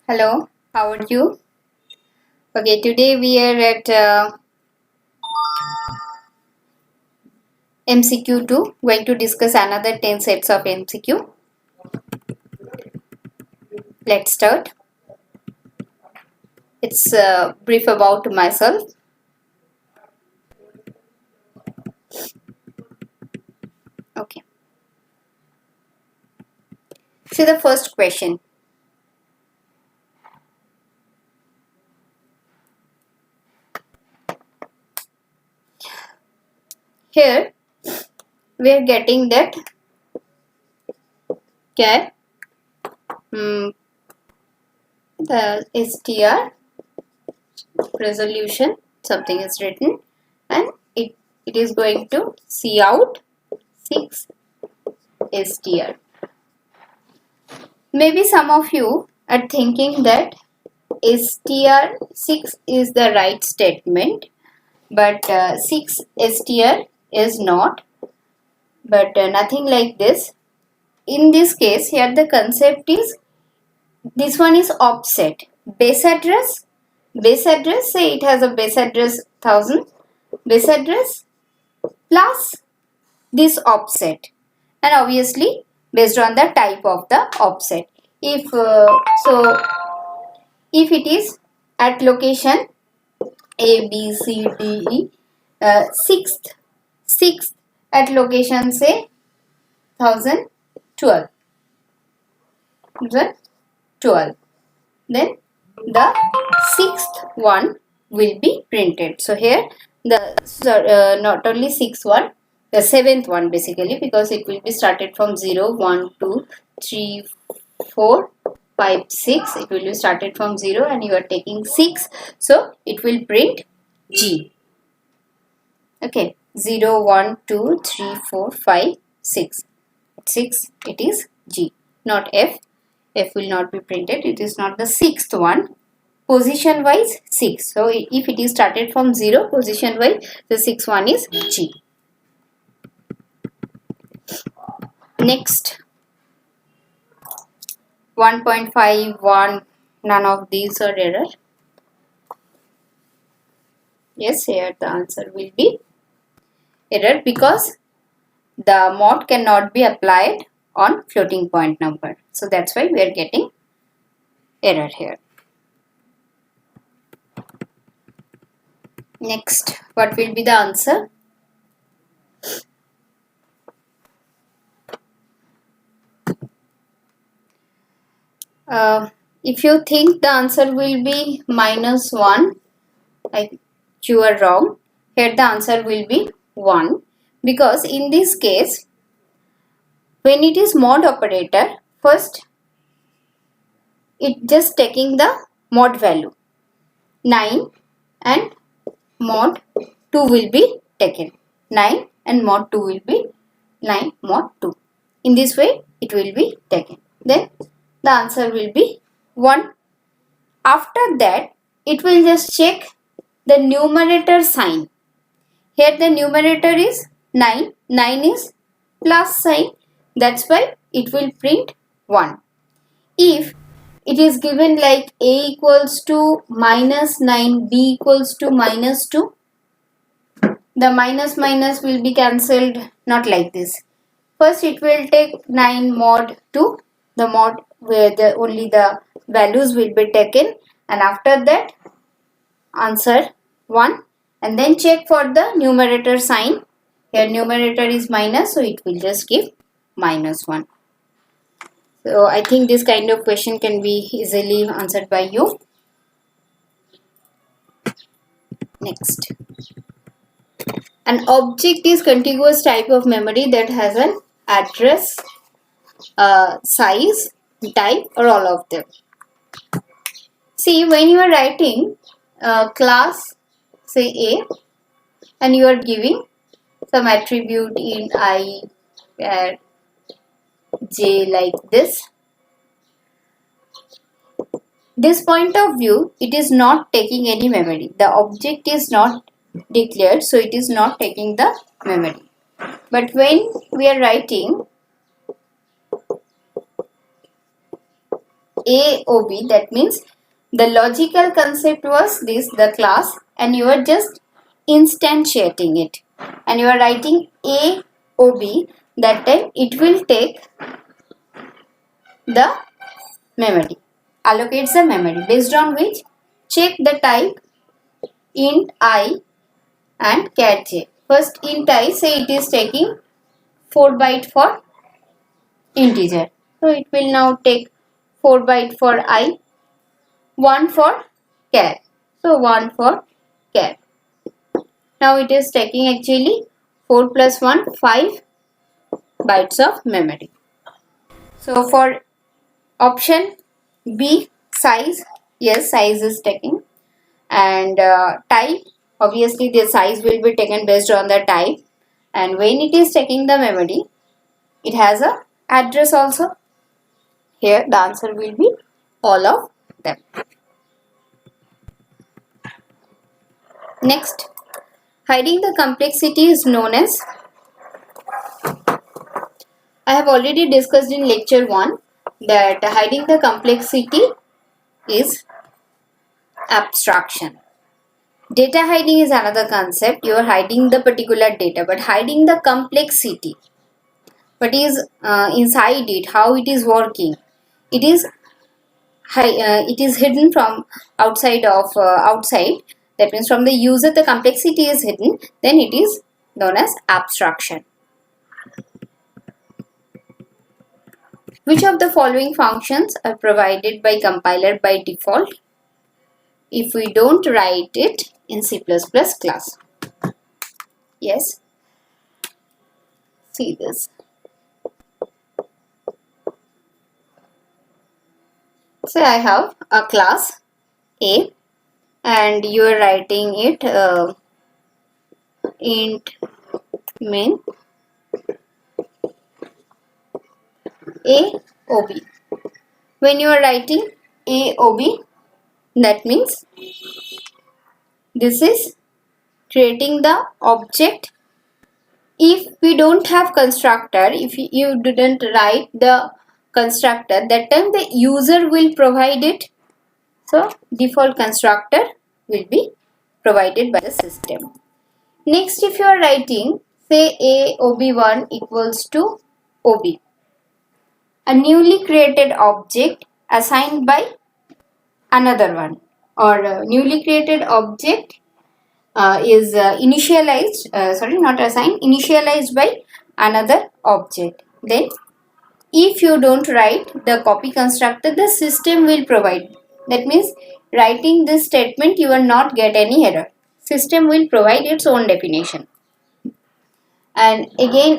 Hello, how are you? Okay, today we are at MCQ2, going to discuss another 10 sets of MCQ. Let's start. It's brief about myself. Okay, see the first question. Here we are getting that cat the STR resolution something is written and it is going to see out 6 STR. Maybe some of you are thinking that STR6 is the right statement, but 6 STR is not. But nothing like this. In this case, here the concept is this one is offset. Base address, say it has a base address 1000, base address plus this offset, and obviously based on the type of the offset. If if it is at location A, B, C, D, E, sixth at location say 1012, then the sixth one will be printed. So here the not only sixth one, the seventh one basically, because it will be started from 0, 1, 2, 3, 4, 5, 6. It will be started from 0 and you are taking 6. So it will print G. Okay, 0, 1, 2, 3, 4, 5, 6. 6 it is G, not F. F will not be printed. It is not the sixth one. Position wise 6. So if it is started from 0, position wise the sixth one is G. Next, 1.51, none of these are error. Yes, here the answer will be error because the mod cannot be applied on floating point number. So that's why we are getting error here. Next, what will be the answer? If you think the answer will be -1, you are wrong. Here the answer will be 1, because in this case when it is mod operator, first it just taking the mod value 9 and mod 2 will be taken. 9 and mod 2 will be 9 mod 2. In this way it will be taken. Then the answer will be 1. After that it will just check the numerator sign. Here the numerator is 9. 9 is plus sign. That's why it will print 1. If it is given like A equals to -9, B equals to -2, the minus will be cancelled, not like this. First it will take 9 mod 2, the mod where only the values will be taken, and after that answer 1, and then check for the numerator sign. Here numerator is minus, so it will just give -1. So I think this kind of question can be easily answered by you. Next, an object is contiguous type of memory that has an address, size, type, or all of them. See, when you are writing class say A and you are giving some attribute in I, J like this. This point of view, it is not taking any memory. The object is not declared, so it is not taking the memory. But when we are writing AOB, that means the logical concept was this, the class, and you are just instantiating it, and you are writing AOB. That time it will take the memory, allocates the memory, based on which check the type int I and char j. First int I, say it is taking 4 byte for integer, so it will now take 4 byte for I, 1 for char, so 1 for char. Now it is taking actually 4 plus 1, 5 bytes of memory. So for option B, size, yes, size is taking, and type, obviously the size will be taken based on the type, and when it is taking the memory, it has a address also. Here the answer will be all of them. Next, hiding the complexity is known as, I have already discussed in lecture 1 that hiding the complexity is abstraction. Data hiding is another concept. You are hiding the particular data, but hiding the complexity, what is inside it, how it is working, it is hidden from outside. That means from the user the complexity is hidden, then it is known as abstraction. Which of the following functions are provided by compiler by default if we don't write it in C++ class? Yes, see this. So I have a class A and you are writing it int main AOB. When you are writing AOB, that means this is creating the object. If we don't have constructor, if you didn't write the constructor, that time the user will provide it. So default constructor will be provided by the system. Next, if you are writing, say AOB1 equals to OB, a newly created object assigned by another one, or a newly created object is initialized by another object. Then if you don't write the copy constructor, the system will provide. That means writing this statement you will not get any error. System will provide its own definition. And again,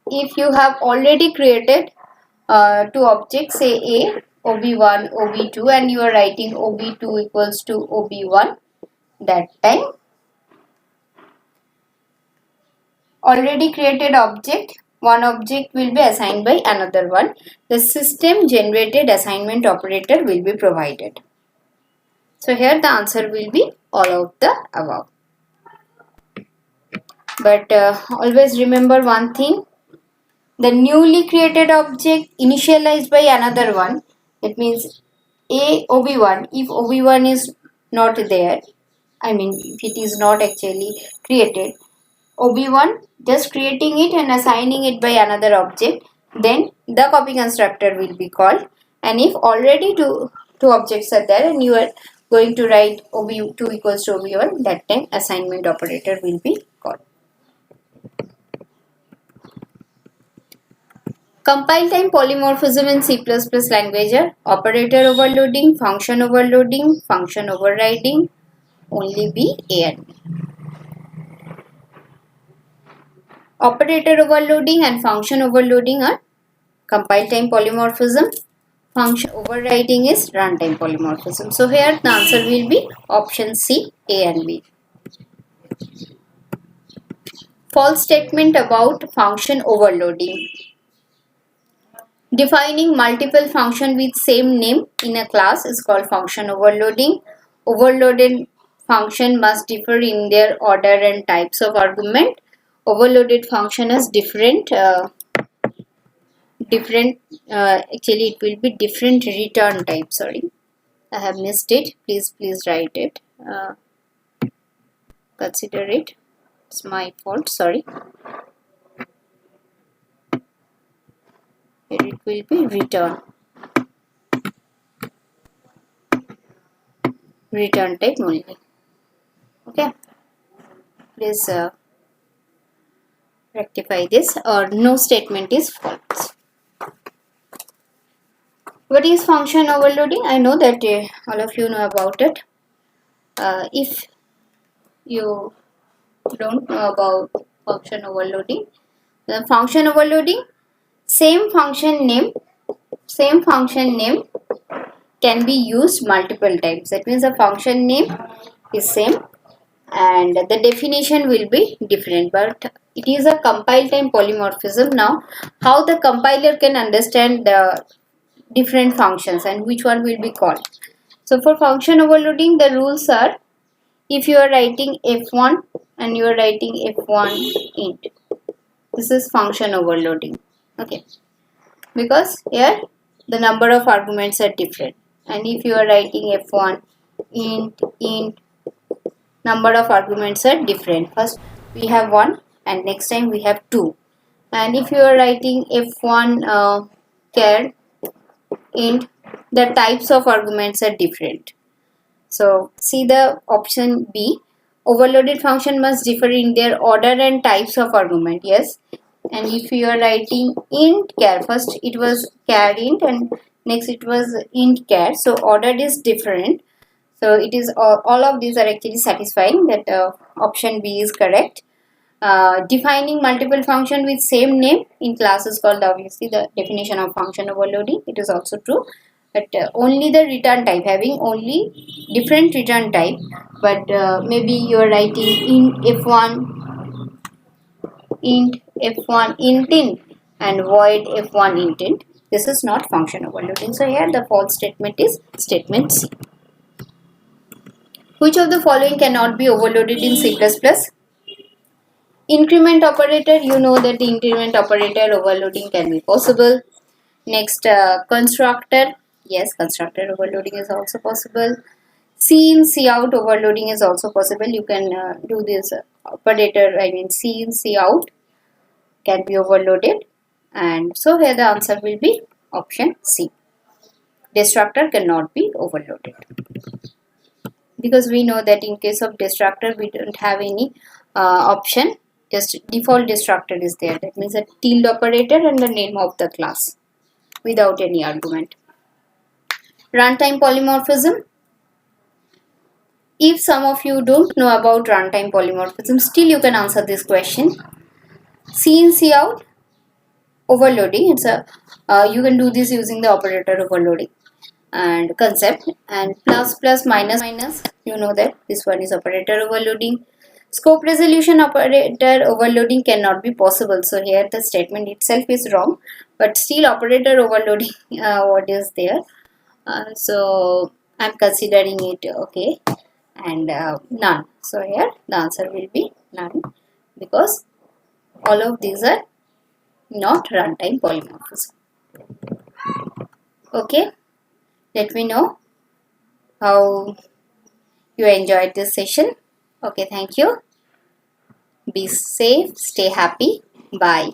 if you have already created two objects, say A, OB1, OB2, and you are writing OB2 equals to OB1, that time already created object, one object will be assigned by another one. The system generated assignment operator will be provided. So here the answer will be all of the above. But always remember one thing, the newly created object initialized by another one, it means A OB1, if OB1 is not there, if it is not actually created, OB1 just creating it and assigning it by another object, then the copy constructor will be called. And if already two objects are there and you are going to write OB2 equals to OB1, that time assignment operator will be called. Compile time polymorphism in C++ language are operator overloading, function overloading, function overriding, only B, A and B. Operator overloading and function overloading are compile time polymorphism. Function overriding is runtime polymorphism. So here the answer will be option C, A and B. False statement about function overloading. Defining multiple function with same name in a class is called function overloading. Overloaded function must differ in their order and types of argument. Overloaded function has different different, actually it will be different return type. Sorry, I have missed it. Please write it. Consider it. It's my fault. Sorry. Here it will be return type only. Okay. Please rectify this, or no statement is false. What is function overloading? I know that all of you know about it. If you don't know about function overloading, the function overloading, same function name can be used multiple times. That means the function name is same and the definition will be different, but it is a compile time polymorphism. Now, how the compiler can understand the different functions and which one will be called? So for function overloading, the rules are, if you are writing f1 and you are writing f1 int, this is function overloading. Okay, because here the number of arguments are different, and if you are writing f1 int, number of arguments are different. First we have 1 and next time we have 2, and if you are writing f1 char int, the types of arguments are different. So see the option B, overloaded function must differ in their order and types of argument. Yes, and if you are writing int char, first it was char int and next it was int char, so order is different. So it is all of these are actually satisfying that option B is correct. Defining multiple function with same name in class is called, obviously, the definition of function overloading. It is also true, but only the return type, having only different return type, but maybe you are writing in f1 int and void f1 int. This is not function overloading. So here the false statement is statement C. Which of the following cannot be overloaded in C++? Increment operator, you know that the increment operator overloading can be possible. Next, constructor, yes, constructor overloading is also possible. C in C out overloading is also possible. You can do this operator, I mean C in C out can be overloaded, and so here the answer will be option C. Destructor cannot be overloaded, because we know that in case of destructor we don't have any option, just default destructor is there. That means a tilde operator and the name of the class without any argument. Runtime polymorphism. If some of you don't know about runtime polymorphism, still you can answer this question. C in C out overloading, it's a you can do this using the operator overloading and concept, and plus minus, you know that this one is operator overloading. Scope resolution operator overloading cannot be possible, so here the statement itself is wrong, but still operator overloading what is there, so I'm considering it okay, and none. So here the answer will be none, because all of these are not runtime polymorphism. Okay, let me know how you enjoyed this session. Okay, thank you. Be safe, stay happy. Bye.